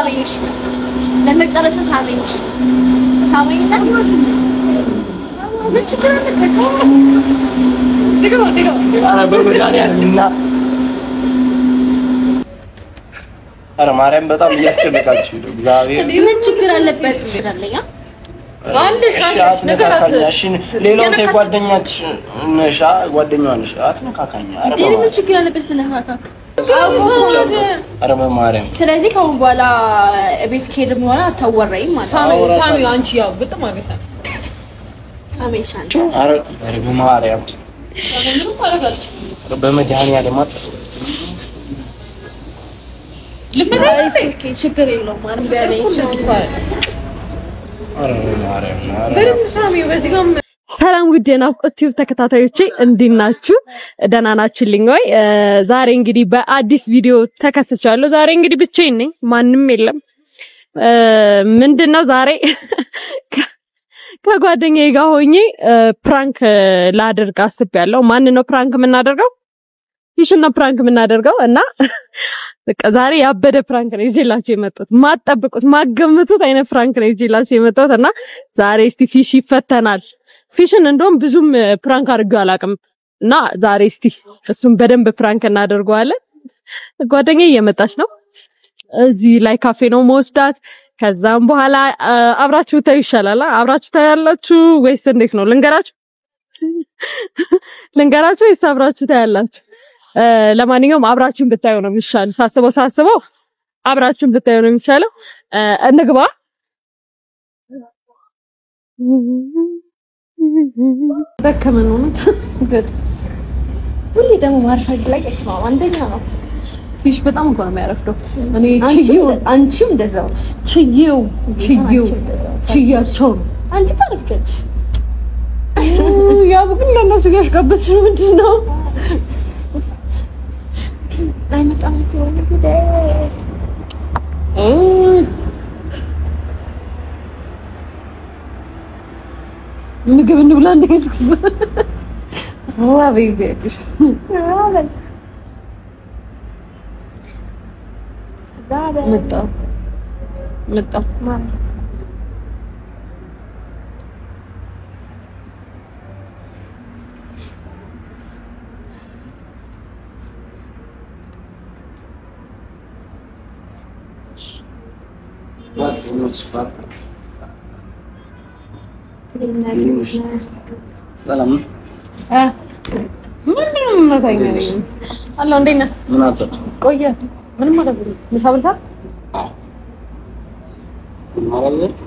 ሳመኝሽ ለመጨረሻ ሳመኝሽ ሳመኝና ምን ችግር አለበት? ድገው ኧረ በመድኃኒዓለም ኧረ ማርያም በጣም እያስጨነቃችሁ ነው። እግዚአብሔር ምን ችግር አለበት? ይችላልኛ ሌላው ጓደኛች ነሽ ጓደኛዋ ነሽ አትነካካኝ። ምን ችግር አለበት ብነካካክ? ኧረ በማርያም ስለዚህ ከአሁን በኋላ ቤት ከሄድን በኋላ አታወራይም ማለት ነው። ሳሚ አንቺ ያው ግጥም አርገሳ ሳሜሻን ኧረ በማርያም ምንም አረጋልሽ በመድኃኒዓለም ልምታይስ ችግር የለውም ማለት ቢያለኝ ሰላም ውድ የናፍቆት ቲዩብ ተከታታዮቼ እንዴት ናችሁ? ደህና ናችሁልኝ ወይ? ዛሬ እንግዲህ በአዲስ ቪዲዮ ተከስቻለሁ። ዛሬ እንግዲህ ብቻዬን ነኝ፣ ማንም የለም። ምንድነው ዛሬ ከጓደኛዬ ጋር ሆኜ ፕራንክ ላደርግ አስቤያለሁ። ማን ነው ፕራንክ የምናደርገው? ይሽና ፕራንክ የምናደርገው እና በቃ ዛሬ ያበደ ፕራንክ ነው ይዤላችሁ የመጣሁት። ማጠብቁት ማገምቱት አይነት ፕራንክ ነው ይዤላችሁ የመጣሁት እና ዛሬ እስቲ ፊሽ ይፈተናል። ፊሽን እንደውም ብዙም ፕራንክ አድርጌው አላውቅም እና ዛሬ እስቲ እሱን በደንብ ፕራንክ እናደርገዋለን። ጓደኛዬ እየመጣች ነው። እዚህ ላይ ካፌ ነው መወስዳት። ከዛም በኋላ አብራችሁ ታዩ ይሻላል። አብራችሁ ታያላችሁ ወይስ እንዴት ነው? ልንገራችሁ ወይስ አብራችሁ ታያላችሁ? ለማንኛውም አብራችሁን ብታዩ ነው የሚሻለው። ሳስበው አብራችሁን ብታዩ ነው የሚሻለው። እንግባ። ደከመን ነው ሁሌ ደግሞ ማርፈድ ላይ እስማ አንደኛ ነው። ፊሽ በጣም እኮ ነው የሚያረፍደው። እኔ አንቺም እንደዛው ችያቸው አንቺ ባረፍች ያው ግን ለነሱ ያሽጋበች ነው ምንድነው? አይመጣም ነው ጉዴ ምግብ እንብላ እንደዚህ ራበይ ቤትሽ መጣ ማን ሰላም ምንድነው የምመታኝ ነኝ አላህ እንዴት ነህ? ምን አሰብሽ? ቆየ ምንም ማለት ነው። ምሳ በልታ? ማራዘት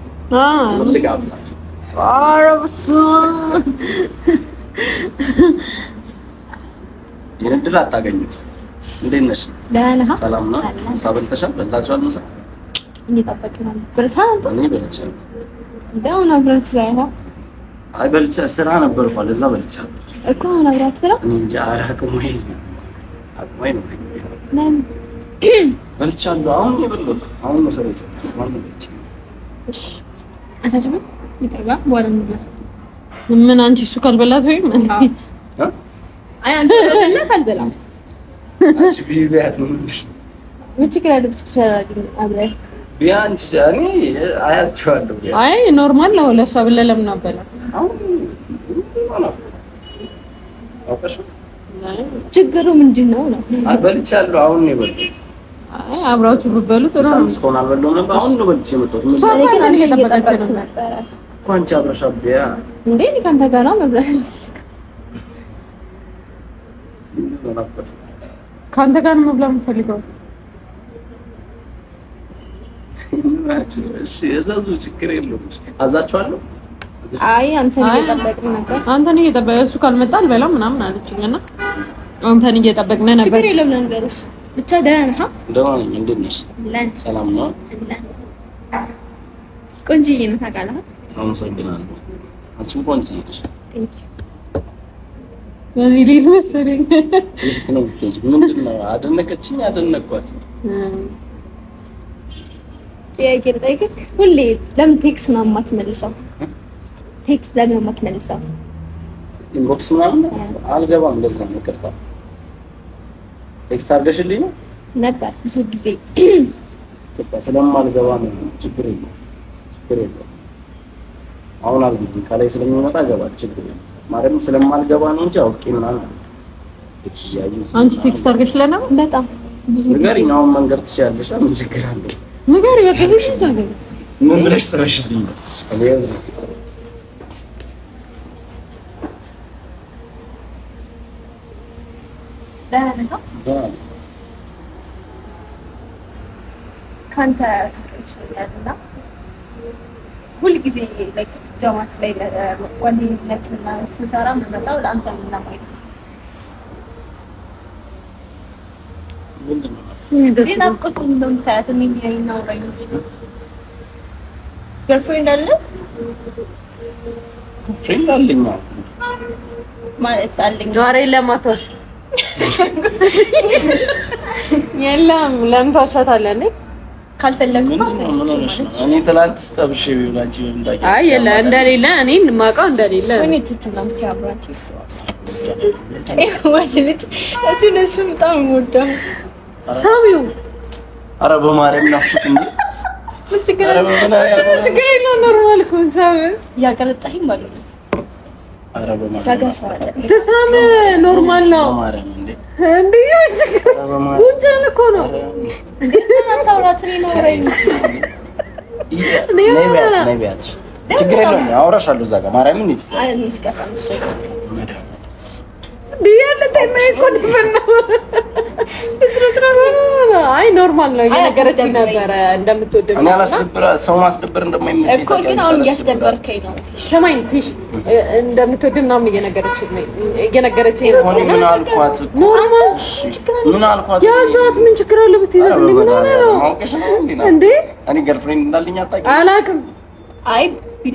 ልትጋብዛ አረብስ የድል አታገኙት። እንዴት ነሽ? ደህና ነህ? ሰላም ነው። ምሳ በልተሻል? በልታችኋል? ምሳ እየጠበቅን ነው። በልታ አንተ? እኔ በልቻለሁ። ደህና አብረት በላ። አይ በልቻ ስራ ነበርኩ ለዛ በልቻለሁ እኮ አሁን አብራት ብላ እኔ እንጃ አቅም ወይ ነው ለምን በልቻለሁ። አሁን የበሉት አሁን ነው ሰረች ማለት ነው። እሺ አታጅም ይቀርባ በኋላ እንብላ። ምን አንቺ እሱ ካልበላት ወይም አይ አንተ ካልበላም አንቺ ቢቢያት ነው ምን ችግር አለ? ብትሰራልኝ አብረን ቢያንቺ እኔ አያቸዋለሁ። አይ ኖርማል ነው። ለሷ ብለህ ለምን አበላ? ችግሩ ምንድነው ነው? በልቻለሁ። አሁን ነው የበሉት። አይ አብራችሁ ብትበሉ ጥሩ ነው። እስካሁን አልበላሁም ነበር። አሁን ነው በልቼ የመጣሁት። እኔ ግን አንተ እየጠበቅኩ ነበር እኮ አንቺ አብረሻብያ እንዴ? እኔ ካንተ ጋር ነው መብላት ካንተ ጋር ነው መብላት የምፈልገው። እሺ እዛዙ ችግር የለውም። አዛችኋለሁ። አይ አንተን እየጠበቅን ነበር። አንተን እየጠበቅን እሱ ካልመጣ አልበላም ምናምን አለችኝና አንተን እየጠበቅን ነበር። ችግር የለም ነገርሽ ብቻ ደህና ነህ? ደህና ነኝ። እንዴት ነሽ? ሰላም ነው። ቆንጆዬ ነህ ታውቃለህ። አመሰግናለሁ። አንቺም ቆንጆዬ ነሽ። እኔ ሌላ መሰለኝ ምንድነው? አደነቀችኝ። አደነቅኳት። ጥያቄ ልጠይቅህ። ሁሌ ለምን ቴክስ ምናምን የማትመልሰው? ቴክስ ለምን የማትመልሰው? ኢንቦክስ ምናምን አልገባም። ለዛ ነው ይቅርታ። ቴክስት አድርገሽልኝ ነው ነበር ብዙ ጊዜ ስለማልገባ ነው ችግር የለም አሁን አልኩኝ ካላይ ስለሚመጣ ገባ ችግር የለም ማረም ስለማልገባ ነው እንጂ አውቄ ምናምን አንቺ ቴክስት አድርገሽ ለና በጣም ብዙ ነገር ነው መንገር ትችያለሽ ምን ችግር አለ ነገር በቃ ይሄ ታገኝ ምን ብለሽ ትረሽልኝ አለያዝ ዳነታ ካንተ ፍቅርችኛልና ሁሉ ጊዜ ላይክ ጃማት ላይ ለጓደኝነትና ስንሰራ መጣው ለአንተ ምን ማለት ምንድነው ግን አፍቆት እንደምታያት ምን ነው ራይ ገርፍሬንድ አለ ፍሬንድ አለኝ ማለት አለኝ ዛሬ ለማቶሽ የለም ለምታሻታለ እንዴ ካልፈለግኩ እኔ ትላንት ስጠብሽ ቢውላንቺ እንዳቂ አይ የለ እንደሌለ እኔን ማውቀው እንደሌለ እኔ ትቱናም ሲያብራችሁ ወልልት እቱነሱ በጣም ወደው ሳሚው አረ በማርያም ናፍቁት እንዴ ምን ችግር አረ በማርያም ችግር የለውም ኖርማል እኮ ሳሚው ያቀረጣኝ ማለት ነው አረ በማርያም ሳጋሳ ተሳም ኖርማል ነው በማርያም እንዴ እንዴ ችግር ጉንጫን እኮ ነው እንዴ ሰናታውራትኒ ነው ራይ ነቢያት ችግር የለውም አውራሻለሁ እዛ ጋር ማርያምን እንዴ እኔ ስቀፋም ሰው ዲያለታይ ማይቆድፈና አይ ኖርማል ነው የነገረችኝ ነበር እንደምትወደው እኔ አላስደብራ ሰው ማስደበር እንደማይመች እኮ ግን አሁን ያስደበርከኝ ነው ሰማኝ ፊሽ እንደምትወደው ምናምን እየነገረችኝ ነው ምን አልኳት ኖርማል ምን አልኳት ያዛት ምን ችግር አለ ብትይዘው ምን ሆነ ነው እንዴ እኔ ገርልፍሬንድ እንዳለኝ አጣቂ አላውቅም አይ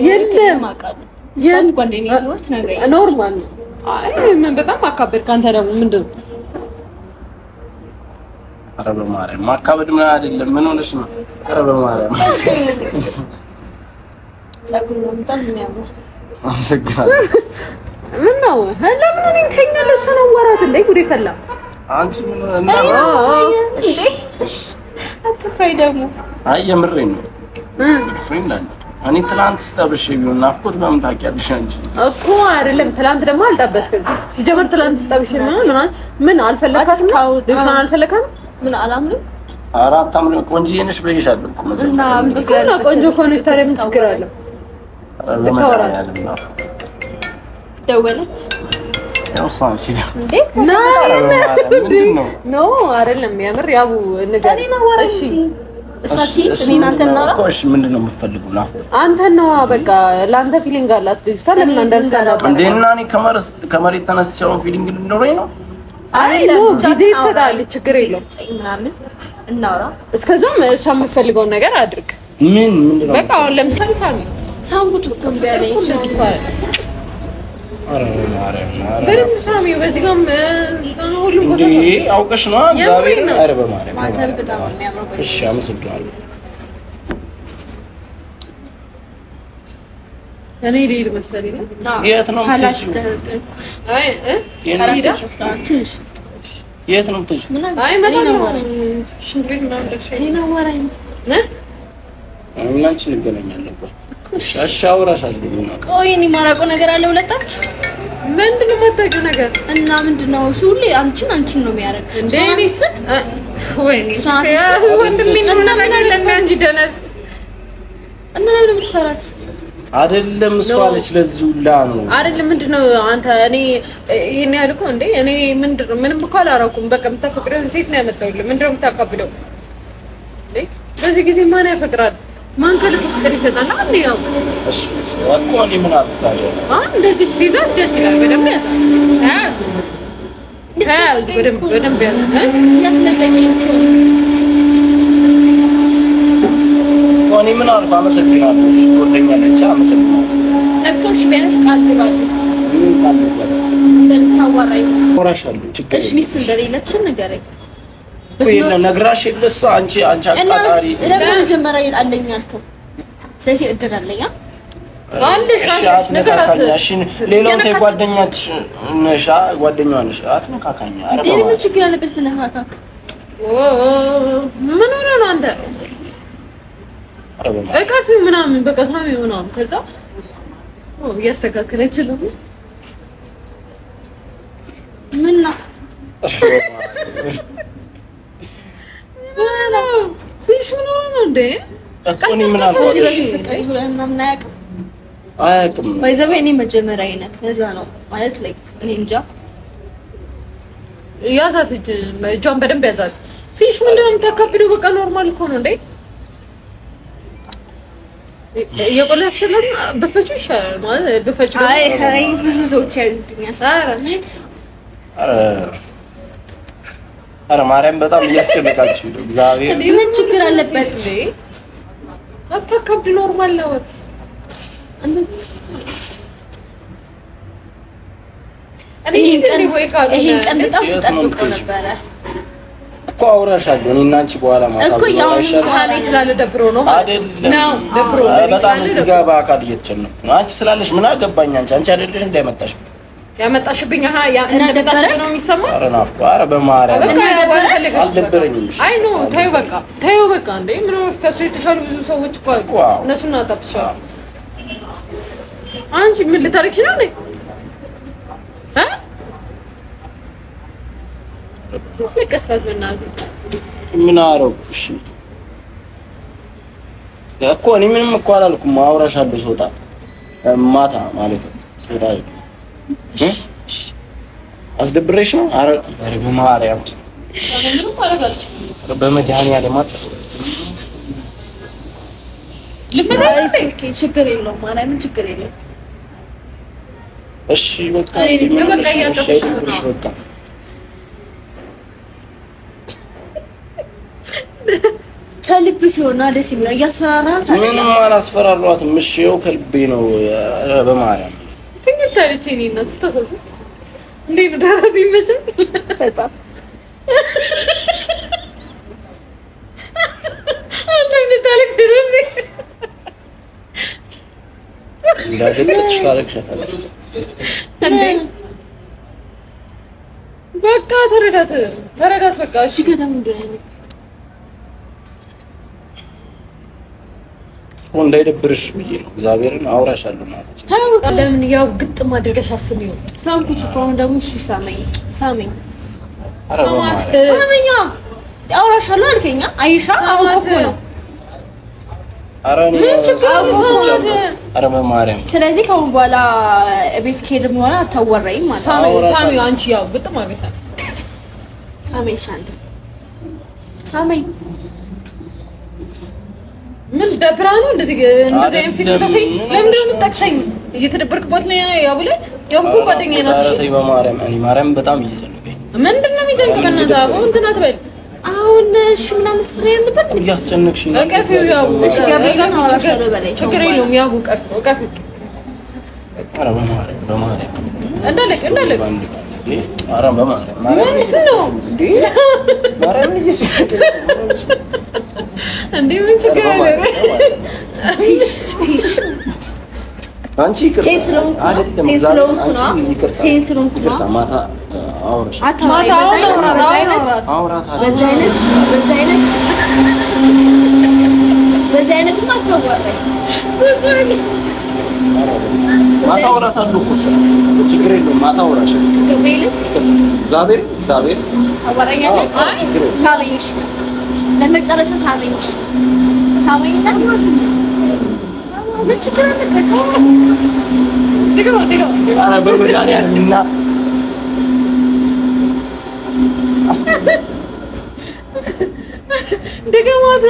የለም ማቃለ የለም ጓደኛዬ ነው ትነግረኝ ኖርማል አይ ምን በጣም አካበድክ አንተ ደግሞ ምንድን አረ በማርያም ማካበድ ምን አይደለም ምን ሆነሽ ነው አረ በማርያም ጸጉር ነው በጣም የሚያምር አመሰግናለሁ ምን ነው ለምን እኔን ከኛ ለሱ ነው ወራት እንዴ ጉዴ ፈላ አንቺ ምን እና እንዴ አትፍራይ ደግሞ አይ የምሬን ነው ፍሬንድ አለ እኔ ትላንት ስጠብሽ ቢሆን ናፍቆት በምን ታውቂያለሽ አንቺ እኮ አይደለም ትላንት ደግሞ አልጠበስክም ሲጀመር ትላንት ስጠብሽ ምን አልፈለካትም ልጅቷን አልፈለካትም ምን አላምንም አራት አምነ ቆንጆ ነሽ ብለሽሻለሁ እኮ እና ምን ችግር አለ ቆንጆ ከሆነች ታዲያ ምን ችግር አለ ደወለች ያው ሳንሲ እንዴ ኖ አይደለም ያምር ያቡ ንገሪ እሺ እሳቲ እኔ አንተ እናራ እሺ ምንድነው የምትፈልጉ ናፍቆት አንተ ነው በቃ ላንተ ፊሊንግ አላት ልጅቷ ለምን አንደርስታንድ እንዴና እኔ ከመሬት ተነስቼው ፊሊንግ እንደኖረኝ ነው አይ ነው ጊዜ ትሰጣለች ችግር የለውም ምናምን እናውራ እስከዛም እሷ የምትፈልገውን ነገር አድርግ ምንድነው በቃ አሁን ለምሳሌ ሳምቡት ከምቢያለኝ ስለዚህ ቋል በደምብ ሳሚው በዚህ ጋርም ሁሉም ቦታ እንዴ አውቀሽ ነው እግዚአብሔር አረ በማርያም ማተር በጣም የሚያምረው እሺ አመሰግናለሁ እኔ ልሄድ መሰለኝ የት ነው ካላሽ አይ ትንሽ የት ነው ትንሽ አይ መጣሁ ሽንት ቤት ምናምን ደርሼ እኔ ነው ወራኝ እናንቺ እንገናኛለን እሺ አውራሻለሁ ቆይ እኔ ማራቆ ነገር አለ ሁለታችሁ ምንድነው የማታውቂው ነገር እና ምንድነው እሱ ሁሌ አንቺን ነው የሚያረግሽ እንዴ እኔ ስትል ወይኔ ወንድሜ ነው ነገር እንጂ ደነስ እና ለምን ምትፈራት አይደለም እሷ አለች ለዚህ ሁላ ነው አይደለም ምንድነው አንተ እኔ ይሄን ያልኩ እንዴ እኔ ምንድነው ምንም እኮ አላረኩም በቃ የምታፈቅረው ሴት ነው ያመጣውልህ ምንድነው የምታቀብለው እንዴ በዚህ ጊዜ ማን ያፈቅራል ማን ከልብ ፍቅር ይሰጣል አንዴ ያው እሺ ወጥቶ እኔ ምን አልኩታለሁ እንደዚህ ስትይዛ ደስ ይላል በደንብ ያዝ በደንብ ያዝ ያስለቀኝ እኔ ምን አልኩ አመሰግናለሁ ወደኛለች አመሰግናለሁ እኮ እሺ ቢያንስ ቃል ግባል ምን ቃል ግባል እንደምታዋራኝ ወራሻለሁ ችግር እሺ ሚስት እንደሌለች ንገረኝ ወይ ነግራሽ ለሷ አንቺ አቃጣሪ ለምን መጀመሪያ አለኝ አልከው ስለዚህ እድር አለኝ አለሽ ነገራት እሺ ሌላው ጓደኛች ነሻ ጓደኛዋ ነሽ አትነካካኝ ምን ችግር አለበት ብነካካክ ምን ሆነ ነው አንተ እቃፊ ምናምን በቃ ሳሚ ምናምን ከዛ እያስተካከለችልኝ ምን ነው ፊሽ ምን ነው እንዴ እኮኒ ምን አልኩሽ ምናምን አያውቅም ባይዘው እኔ መጀመሪያ አይነት ለዛ ነው ማለት ላይክ እኔ እንጃ ያዛት እጇን በደንብ ያዛት ፊሽ ምንድነው የምታካብደው በቃ ኖርማል እኮ ነው እንዴ የቆለፍሽለም በፈጩ ይሻላል ማለት በፈጩ አይ ብዙ ሰዎች ያዩብኛል አረ ማርያም በጣም እያስጨነቃችሁ ነው እግዚአብሔር ምን ችግር አለበት አታካብድ ኖርማል ነው ይሄን ቀን በጣም ስጠብቀው ነበረ እኮ አውራሻለሁ እኔና አንቺ በኋላ ማለት እኮ ያው ሀኔ ስላለ ደብሮ ነው አይደለም ነው ደብሮ በጣም እዚህ ጋር በአካል እየተጨነኩ ነው አንቺ ስላለሽ ምን አገባኝ አንቺ አይደለሽ እንዳይመጣሽ ያመጣሽብኝ እና ደብረ ነው የሚሰማው አረ ናፍቆ አረ በማርያም በቃ ያወራለሽ አልደበረኝም አይ ኖ ታዩ በቃ እንዴ ምን ነው ከሱ የተሻሉ ብዙ ሰዎች እኮ አሉ እነሱን አጣጥሻለሁ አንቺ ምን ልታረክሽ ነው ነኝ ስለከስራት ምን አረኩሽ እኮ እኔ ምንም እኮ አላልኩም አውራሻለሁ ሶጣ ማታ ማለት ነው ሶጣ አስደብረሽ ነው አረ በማርያም ምንም ማረጋልሽ በመድኃኒዓለም ልመታሽ ችግር የለውም ማርያም ችግር የለውም እሺ በቃ በቃ ያጣጥሽ በቃ ከልብ ሲሆን ደስ ይላል እያስፈራራስ ምንም አላስፈራራኋትም እሺ ይኸው ከልቤ ነው በማርያም ትንታለች እኔ እና ተስተፈሱ እንዴ ነው ዳራዚ ይመጭም በጣም አንተ ታለክ ሲረም እንዳገለጥሽ ታለቅሻለሽ እንዴ በቃ ተረዳት በቃ እሺ ከደም እንደሆነ እንዳይደብርሽ ብዬ ነው እግዚአብሔርን አውራሻለሁ ማለት ነው ታውቃለህ ለምን ያው ግጥም አድርገሽ አስሚው ሳምኩት እኮ ደግሞ እሱ ሳመኝ ሳመኛ አውራሻለሁ አልከኛ አይሻ አሁን እኮ ነው አረ ምን ችግር አለው ሳማት አረ በማርያም ስለዚህ ከአሁን በኋላ ቤት ከሄድን በኋላ አታወራይም ማለት ነው ሳሚው አንቺ ያው ግጥም አድርገሽ ሳመኝ ሻንተ ሳመኝ ምን ደብራኑ እንደዚህ አይነት ፊት ተሰይ ለምን ነው የምትጠቅሰኝ እየተደበርክባት ነው ያቡለ ያቡኩ ጓደኛዬ ናት እሺ በማርያም እኔ ማርያም በጣም እየዘለበኝ ምንድነው የሚጨንቅ በእናትህ አሁን እንትን አትበል አሁን እሺ ምናምን ስለኝ ነበር እያስጨነቅሽኝ ነው ቀፊው ያው እሺ ጋብሪኤል አወራሻለሁ በላይ ችግር የለውም ያው ቀፊው አረ በማርያም እንዳለክ አረ በማርያም ምንድን ነው ማርያም እንዴ ምን ችግር አለ ፊሽ አንቺ ስለሆንኩ ነው ማታ አውራሽ ማታ በዚህ አይነት ማታወራኝ ማታ አውራታለሁ እኮ ችግር የለውም ማታ አውራሽ ገብርኤል እግዚአብሔር አወራኛለህ ሳመኝሽ ለመጨረሻ ሳመኝሽ ምን ችግር አለበት ድገው አረ በመድኃኒዓለም እና ድገማት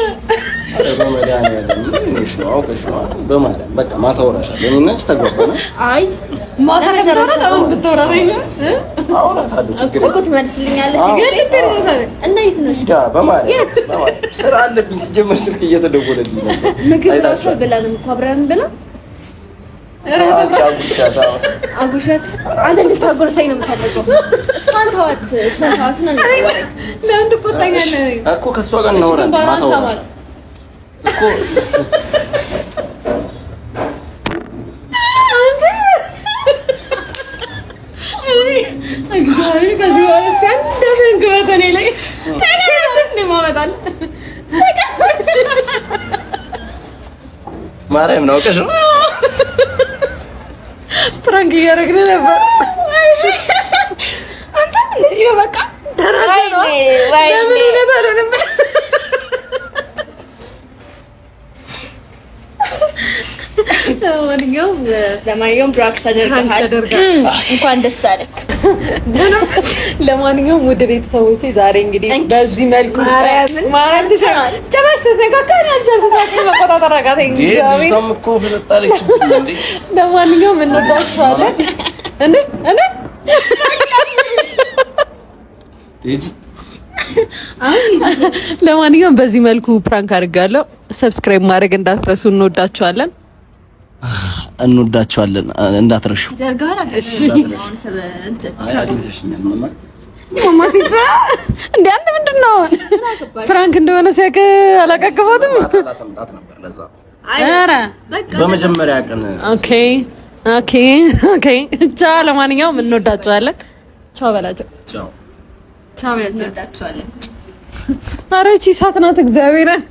አረ በመድኃኒዓለም ምንሽ ነው አውቀሽ ነው በማርያም በቃ ማታ አውራሻለሁ እኔና አንቺ ተግባባን አይ ማታ ተጨረሰ አሁን ብትወራኝ አውራታለሁ ችግር እኮ ትመልስልኛለህ እና የት ነው ሂዳ በማርያም ስራ አለብኝ ሲጀመር ስልክ እየተደወለልኝ ነበር ምግብ ራሱ ብለንም እኮ አብረን ብላ አጉርሻት አንተ እንድታጎርሰኝ ነው የምፈልገው እሷን ተዋት ነው ለምን ትቆጣኛለህ እኮ ከእሷ ጋር እናወራለን ማታ እኮ እግዚአብሔር ከዚህ በኋላ እስካን እንደምን ግበተኔ ላይ ተናገር ነው ማመጣል ማርያም ነው አውቀሽ ነው ፕራንክ እያደረግን ነበር። አንተ እንደዚህ ነው በቃ ተናደው ለምን እውነት አልሆነም? ለማንኛውም ብራክ ተደርገሃል። እንኳን ደስ አለክ። ለማንኛውም ውድ ቤተሰቦቼ ዛሬ እንግዲህ በዚህ መልኩ ማርያም ጭራሽ ተዘጋጋኝ አልቻልኩም። ሳቅ መቆጣጠር አቃተኝ። እኮ ፍጥጣለች እንዴ። ለማንኛውም እንወዳችኋለን። እንዴ ለማንኛውም በዚህ መልኩ ፕራንክ አድርጋለሁ። ሰብስክራይብ ማድረግ እንዳትረሱ። እንወዳችኋለን እንዳትረሹ። እሺ ማማ ሲዛ እንዴ አንተ ምንድነው ፕራንክ እንደሆነ ሲያቀ አላቀቀፋትም። ሰምጣት ነበር ለዛ። ኧረ በመጀመሪያ ቀን ኦኬ ቻው። ለማንኛውም እንወዳችኋለን። ቻው በላቸው። ቻው እንወዳችኋለን። ኧረ እቺ ሳት ናት እግዚአብሔርን